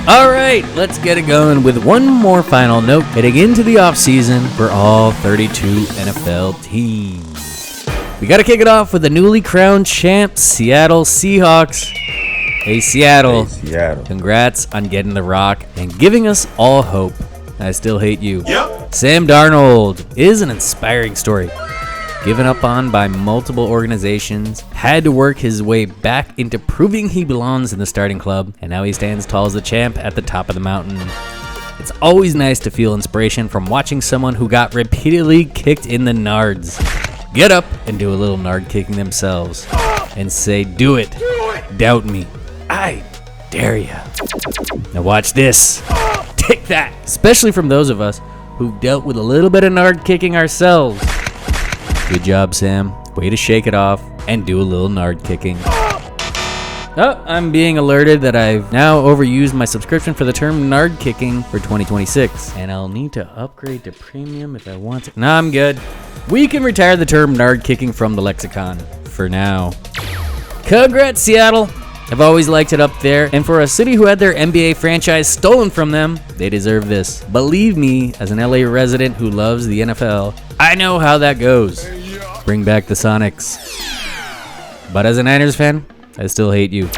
All right, let's get it going with one more final note heading into the offseason for all 32 NFL teams. We got to kick it off with the newly crowned champs, Seattle Seahawks. Hey, Seattle. Congrats on getting the rock and giving us all hope. I still hate you. Yep. Sam Darnold is an inspiring story. Given up on by multiple organizations, had to work his way back into proving he belongs in the starting club, and now he stands tall as the champ at the top of the mountain. It's always nice to feel inspiration from watching someone who got repeatedly kicked in the nards get up and do a little nard kicking themselves and say, do it. Doubt me. I dare ya. Now watch this. Take that. Especially from those of us who've dealt with a little bit of nard kicking ourselves. Good job, Sam. Way to shake it off and do a little nard kicking. Oh, I'm being alerted that I've now overused my subscription for the term nard kicking for 2026. And I'll need to upgrade to premium if I want to. Nah, I'm good. We can retire the term nard kicking from the lexicon for now. Congrats, Seattle. I've always liked it up there, and for a city who had their NBA franchise stolen from them, they deserve this. Believe me, as an LA resident who loves the NFL, I know how that goes. Bring back the Sonics. But as a Niners fan, I still hate you.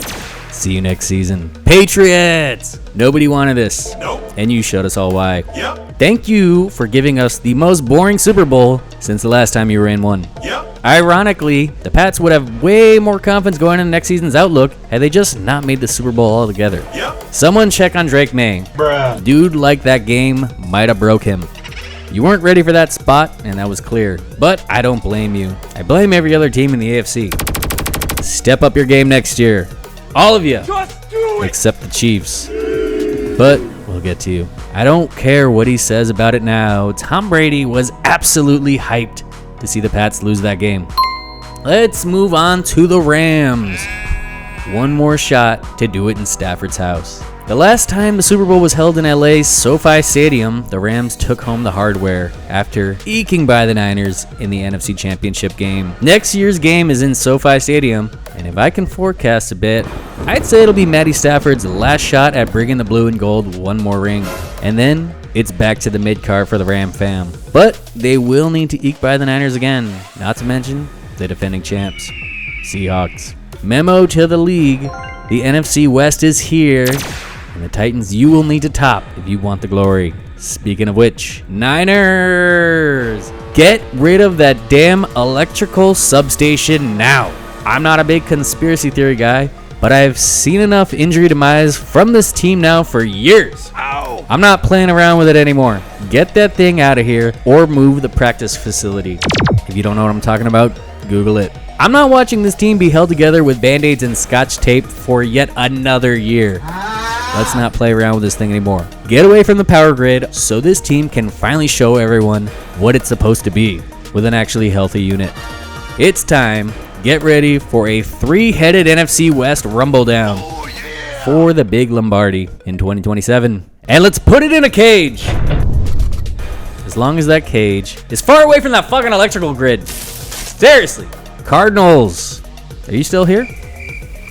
See you next season. Patriots! Nobody wanted this. Nope. And you showed us all why. Yep. Thank you for giving us the most boring Super Bowl since the last time you were in one. Yep. Ironically, the Pats would have way more confidence going into next season's outlook had they just not made the Super Bowl altogether. Yep. Someone check on Drake Maye. Bruh. Dude like that game might have broke him. You weren't ready for that spot, and that was clear. But I don't blame you. I blame every other team in the AFC. Step up your game next year. All of you. Just do it. Except the Chiefs. But we'll get to you. I don't care what he says about it now. Tom Brady was absolutely hyped to see the Pats lose that game. Let's move on to the Rams. One more shot to do it in Stafford's house. The last time the Super Bowl was held in LA's SoFi Stadium, the Rams took home the hardware after eking by the Niners in the NFC Championship game. Next year's game is in SoFi Stadium, and if I can forecast a bit, I'd say it'll be Matty Stafford's last shot at bringing the blue and gold one more ring. And then it's back to the mid-card for the Ram fam. But they will need to eke by the Niners again, not to mention the defending champs, Seahawks. Memo to the league, the NFC West is here, and the Titans you will need to top if you want the glory. Speaking of which, Niners! Get rid of that damn electrical substation now. I'm not a big conspiracy theory guy, but I've seen enough injury demise from this team now for years. Ow. I'm not playing around with it anymore. Get that thing out of here or move the practice facility. If you don't know what I'm talking about, Google it. I'm not watching this team be held together with band-aids and scotch tape for yet another year. Let's not play around with this thing anymore. Get away from the power grid so this team can finally show everyone what it's supposed to be with an actually healthy unit. It's time. Get ready for a three-headed NFC West rumble down for the big Lombardi in 2027. And let's put it in a cage. As long as that cage is far away from that fucking electrical grid. Seriously. Cardinals. Are you still here?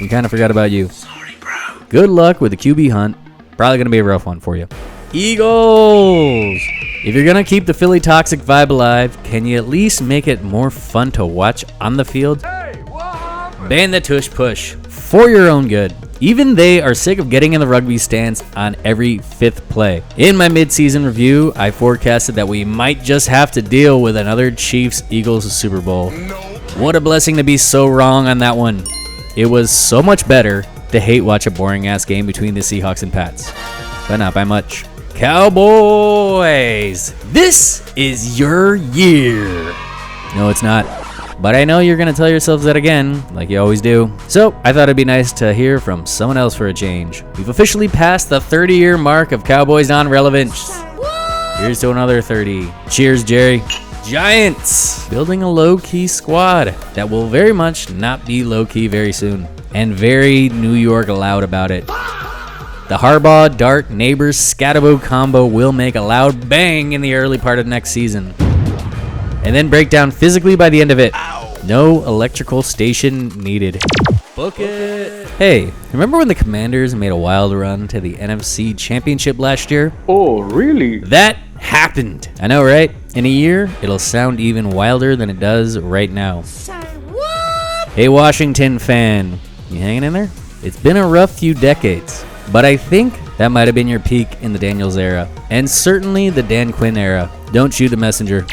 We kind of forgot about you. Sorry, bro. Good luck with the QB hunt. Probably going to be a rough one for you. Eagles. If you're going to keep the Philly toxic vibe alive, can you at least make it more fun to watch on the field? Hey, ban the tush push for your own good. Even they are sick of getting in the rugby stance on every fifth play. In my mid-season review, I forecasted that we might just have to deal with another Chiefs-Eagles Super Bowl. What a blessing to be so wrong on that one. It was so much better to hate watch a boring-ass game between the Seahawks and Pats. But not by much. Cowboys! This is your year. No, it's not. But I know you're going to tell yourselves that again, like you always do. So I thought it'd be nice to hear from someone else for a change. We've officially passed the 30-year mark of Cowboys non-relevance. Here's to another 30. Cheers, Jerry. Giants! Building a low-key squad that will very much not be low-key very soon. And very New York loud about it. The Harbaugh, Dart, Neighbors, Scatabo combo will make a loud bang in the early part of next season. And then break down physically by the end of it. No electrical station needed. Book it. Hey, remember when the Commanders made a wild run to the NFC Championship last year? Oh, really? That happened. I know, right? In a year, it'll sound even wilder than it does right now. Say what? Hey, Washington fan, you hanging in there? It's been a rough few decades, but I think that might have been your peak in the Daniels era, and certainly the Dan Quinn era. Don't shoot the messenger.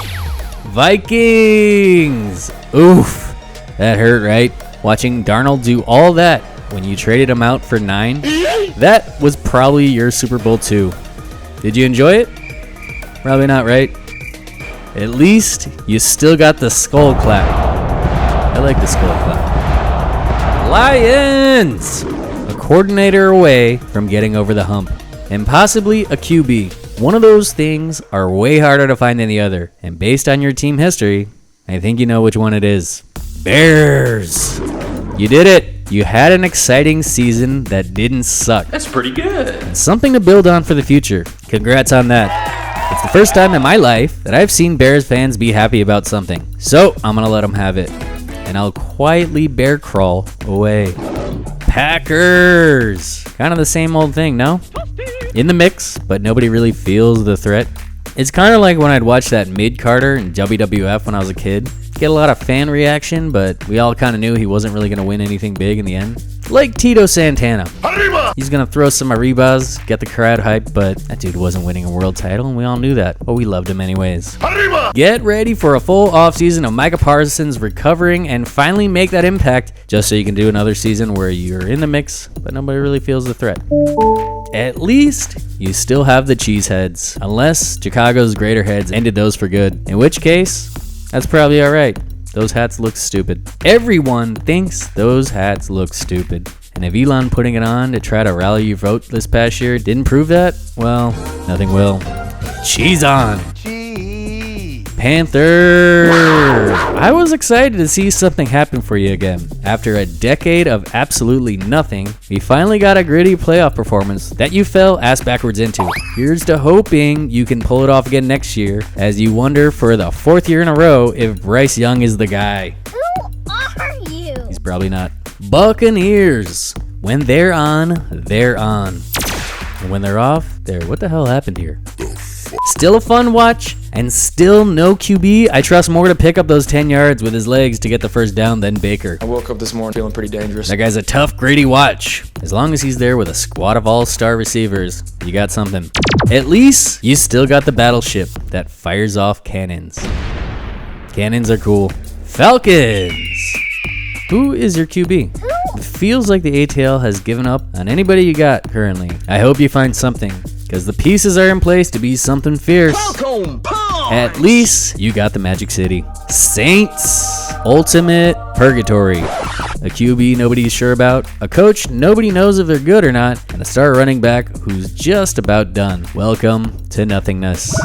Vikings! Oof, that hurt, right? Watching Darnold do all that when you traded him out for 9, that was probably your Super Bowl 2. Did you enjoy it? Probably not, right? At least you still got the skull clap. I like the skull clap. Lions! A coordinator away from getting over the hump. And possibly a QB. One of those things are way harder to find than the other. And based on your team history, I think you know which one it is. Bears! You did it! You had an exciting season that didn't suck. That's pretty good. And something to build on for the future. Congrats on that. It's the first time in my life that I've seen Bears fans be happy about something. So I'm gonna let them have it. And I'll quietly bear crawl away. Packers! Kind of the same old thing, no? In the mix, but nobody really feels the threat. It's kind of like when I'd watch that mid-Carter in WWF when I was a kid. Get a lot of fan reaction, but we all kind of knew he wasn't really going to win anything big in the end. Like Tito Santana. Arriba! He's going to throw some arribas, get the crowd hyped, but that dude wasn't winning a world title, and we all knew that. But we loved him anyways. Arriba! Get ready for a full offseason of Micah Parsons recovering and finally make that impact, just so you can do another season where you're in the mix, but nobody really feels the threat. At least you still have the cheeseheads, unless Chicago's greater heads ended those for good, in which case, that's probably alright. Those hats look stupid. Everyone thinks those hats look stupid. And if Elon putting it on to try to rally your vote this past year didn't prove that, well, nothing will. Cheese on! Panthers! I was excited to see something happen for you again. After a decade of absolutely nothing, we finally got a gritty playoff performance that you fell ass backwards into. Here's to hoping you can pull it off again next year, as you wonder for the 4th year in a row if Bryce Young is the guy. Who are you? He's probably not. Buccaneers! When they're on, they're on. And when they're off, they're what the hell happened here? Still a fun watch, and still no QB. I trust more to pick up those 10 yards with his legs to get the first down than Baker. I woke up this morning feeling pretty dangerous. That guy's a tough, gritty watch. As long as he's there with a squad of all-star receivers, you got something. At least you still got the battleship that fires off cannons. Cannons are cool. Falcons! Who is your QB? It feels like the ATL has given up on anybody you got currently. I hope you find something, because the pieces are in place to be something fierce. At least you got the Magic City. Saints! Ultimate purgatory. A QB nobody's sure about, a coach nobody knows if they're good or not, and a star running back who's just about done. Welcome to nothingness.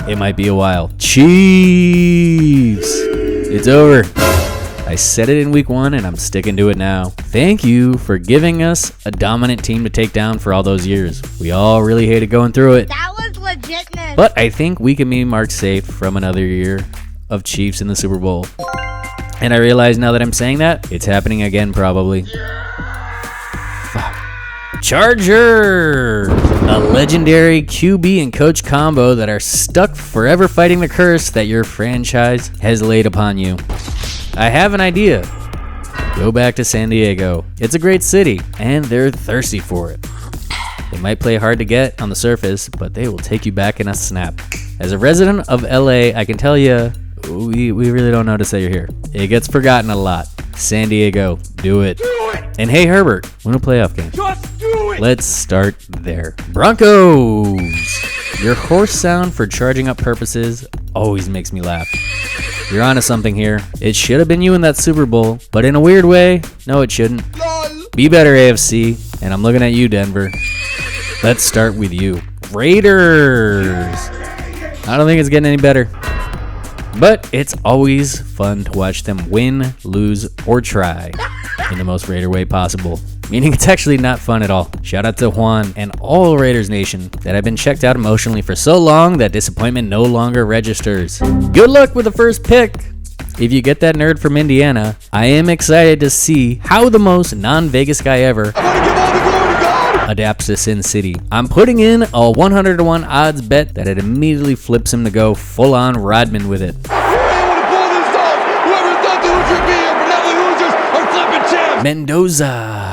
It might be a while. Chiefs! It's over. I said it in week 1 and I'm sticking to it now. Thank you for giving us a dominant team to take down for all those years. We all really hated going through it. That was legitness. But I think we can be marked safe from another year of Chiefs in the Super Bowl. And I realize now that I'm saying that, it's happening again probably. Chargers! A legendary QB and coach combo that are stuck forever fighting the curse that your franchise has laid upon you. I have an idea. Go back to San Diego. It's a great city, and they're thirsty for it. They might play hard to get on the surface, but they will take you back in a snap. As a resident of LA, I can tell you, we really don't know to say you're here. It gets forgotten a lot. San Diego, do it. And hey, Herbert, win a playoff game. Just do it. Let's start there. Broncos. Your horse sound for charging up purposes always makes me laugh. You're onto something here. It should have been you in that Super Bowl, but in a weird way, no it shouldn't. Be better, AFC, and I'm looking at you, Denver. Let's start with you. Raiders. I don't think it's getting any better. But it's always fun to watch them win, lose, or try in the most Raider way possible. Meaning it's actually not fun at all. Shout out to Juan and all Raiders Nation that have been checked out emotionally for so long that disappointment no longer registers. Good luck with the first pick. if you get that nerd from Indiana, I am excited to see how the most non-Vegas guy ever adapts to Sin City. I'm putting in a 100-to-1 odds bet that it immediately flips him to go full-on Rodman with it. Mendoza.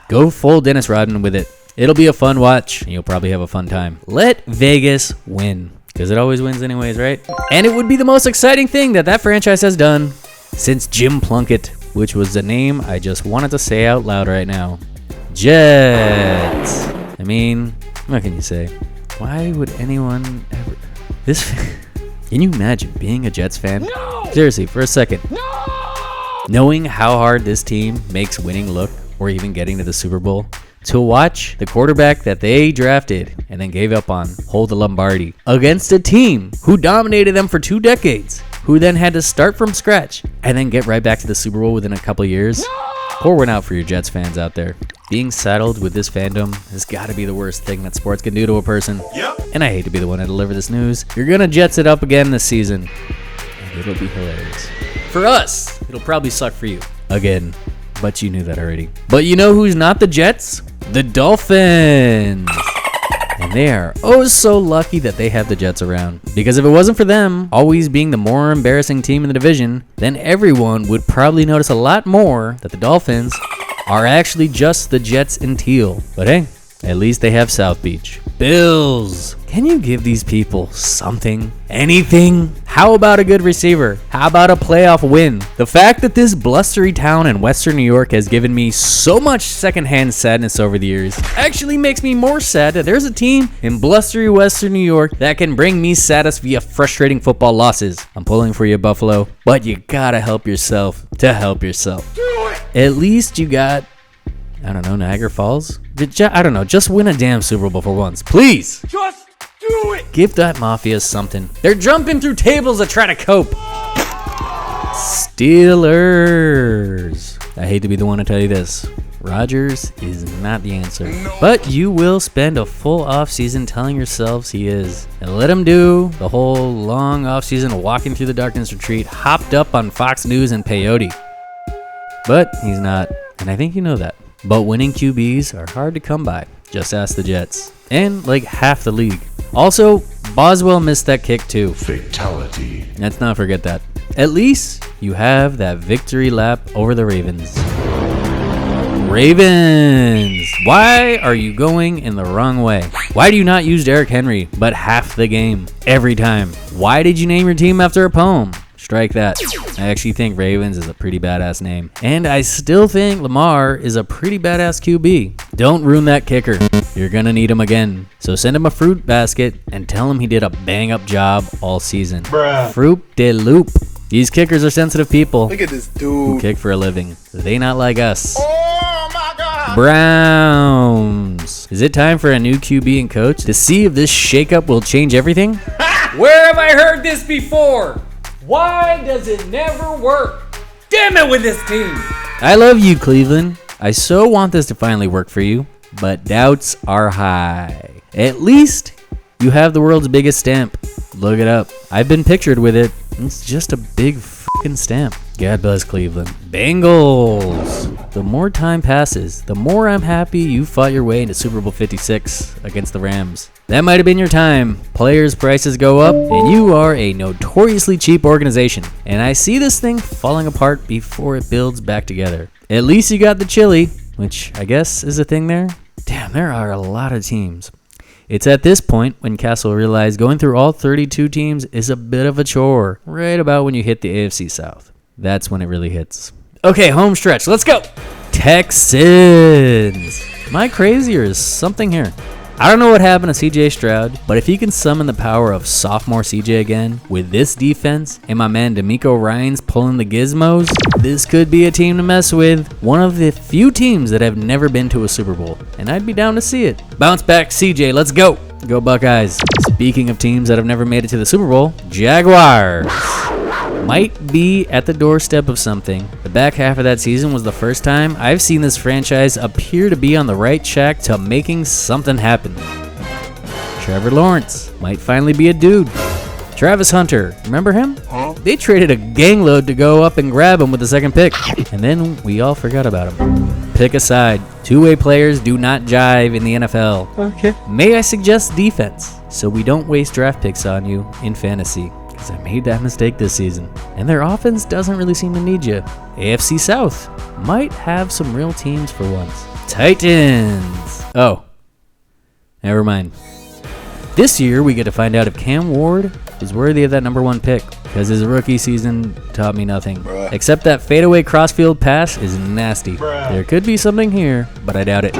Go full Dennis Rodman with it. It'll be a fun watch, and you'll probably have a fun time. Let Vegas win, because it always wins anyways, right? And it would be the most exciting thing that franchise has done since Jim Plunkett, which was the name I just wanted to say out loud right now. Jets. I mean, what can you say? Why would anyone ever... Can you imagine being a Jets fan? No! Seriously, for a second. No! Knowing how hard this team makes winning look, or even getting to the Super Bowl, to watch the quarterback that they drafted and then gave up on hold the Lombardi against a team who dominated them for 2 decades, who then had to start from scratch and then get right back to the Super Bowl within a couple years. No! Pour one out for your Jets fans out there. Being saddled with this fandom has got to be the worst thing that sports can do to a person. Yep. And I hate to be the one to deliver this news. You're going to Jets it up again this season, and it'll be hilarious. For us, it'll probably suck for you. Again. But you knew that already. But you know who's not the Jets? The Dolphins. And they are oh so lucky that they have the Jets around. Because if it wasn't for them always being the more embarrassing team in the division, then everyone would probably notice a lot more that the Dolphins are actually just the Jets in teal. But hey, at least they have South Beach. Bills. Can you give these people something? Anything? How about a good receiver? How about a playoff win? The fact that this blustery town in Western New York has given me so much secondhand sadness over the years actually makes me more sad that there's a team in blustery Western New York that can bring me sadness via frustrating football losses. I'm pulling for you, Buffalo, but you gotta help yourself to help yourself. Do it! At least you got, I don't know, Niagara Falls? I don't know, just win a damn Super Bowl for once, please! Just do it! Give that Mafia something. They're jumping through tables to try to cope. Steelers. I hate to be the one to tell you this. Rodgers is not the answer. No. But you will spend a full offseason telling yourselves he is. And let him do the whole long offseason walking through the darkness retreat, hopped up on Fox News and peyote. But he's not. And I think you know that. But winning QBs are hard to come by. Just ask the Jets. And like half the league. Also, Boswell missed that kick too. Fatality. Let's not forget that. At least you have that victory lap over the Ravens. Ravens! Why are you going in the wrong way? Why do you not use Derrick Henry but half the game every time? Why did you name your team after a poem? Strike that. I actually think Ravens is a pretty badass name. And I still think Lamar is a pretty badass QB. Don't ruin that kicker. You're gonna need him again. So send him a fruit basket and tell him he did a bang-up job all season. Bruh. Fruit de loop. These kickers are sensitive people. Look at this dude. Who kick for a living. They not like us. Oh my God. Browns. Is it time for a new QB and coach to see if this shakeup will change everything? Where have I heard this before? Why does it never work? Damn it with this team! I love you, Cleveland. I so want this to finally work for you, but doubts are high. At least you have the world's biggest stamp. Look it up. I've been pictured with it. It's just a big fucking stamp. God bless Cleveland. Bengals. The more time passes, the more I'm happy you fought your way into Super Bowl 56 against the Rams. That might have been your time. Players' prices go up, and you are a notoriously cheap organization. And I see this thing falling apart before it builds back together. At least you got the chili, which I guess is a thing there. Damn, there are a lot of teams. It's at this point when Castle realized going through all 32 teams is a bit of a chore. Right about when you hit the AFC South. That's when it really hits. Okay, home stretch. Let's go. Texans. Am I crazy or is something here? I don't know what happened to CJ Stroud, but if he can summon the power of sophomore CJ again with this defense and my man D'Amico Ryans pulling the gizmos, this could be a team to mess with. One of the few teams that have never been to a Super Bowl, and I'd be down to see it. Bounce back CJ, let's go. Go Buckeyes. Speaking of teams that have never made it to the Super Bowl, Jaguars might be at the doorstep of something. The back half of that season was the first time I've seen this franchise appear to be on the right track to making something happen. Trevor Lawrence might finally be a dude. Travis Hunter, remember him? Huh? they traded a gangload to go up and grab him with the second pick. And then we all forgot about him. Pick a side. Two-way players do not jive in the NFL. Okay. May I suggest defense, so we don't waste draft picks on you in fantasy, because I made that mistake this season. And their offense doesn't really seem to need you. AFC South might have some real teams for once. Titans. Oh, never mind. This year, we get to find out if Cam Ward is worthy of that number 1 pick, because his rookie season taught me nothing. Except that fadeaway crossfield pass is nasty. There could be something here, but I doubt it.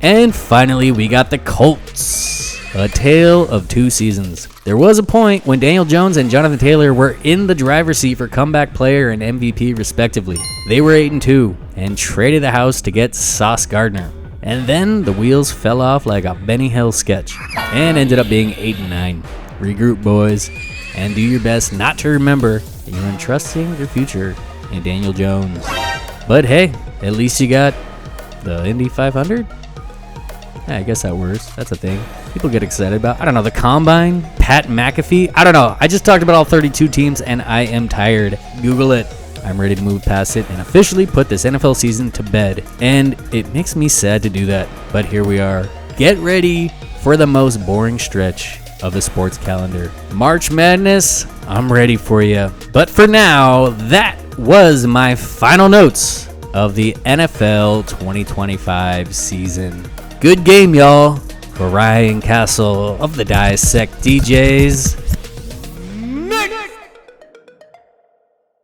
And finally, we got the Colts. A tale of 2 seasons. There was a point when Daniel Jones and Jonathan Taylor were in the driver's seat for comeback player and MVP respectively. They were 8-2 and traded the house to get Sauce Gardner. And then the wheels fell off like a Benny Hill sketch and ended up being 8-9. Regroup, boys, and do your best not to remember that you're entrusting your future in Daniel Jones. But hey, at least you got the Indy 500? Yeah, I guess that works. That's a thing people get excited about. I don't know, the Combine, Pat McAfee. I don't know. I just talked about all 32 teams and I am tired. Google it. I'm ready to move past it and officially put this NFL season to bed. And it makes me sad to do that, but here we are. Get ready for the most boring stretch of the sports calendar. March Madness, I'm ready for you. But for now, that was my final notes of the NFL 2025 season. Good game, y'all. For Ryan Castle of the Dissect DJs.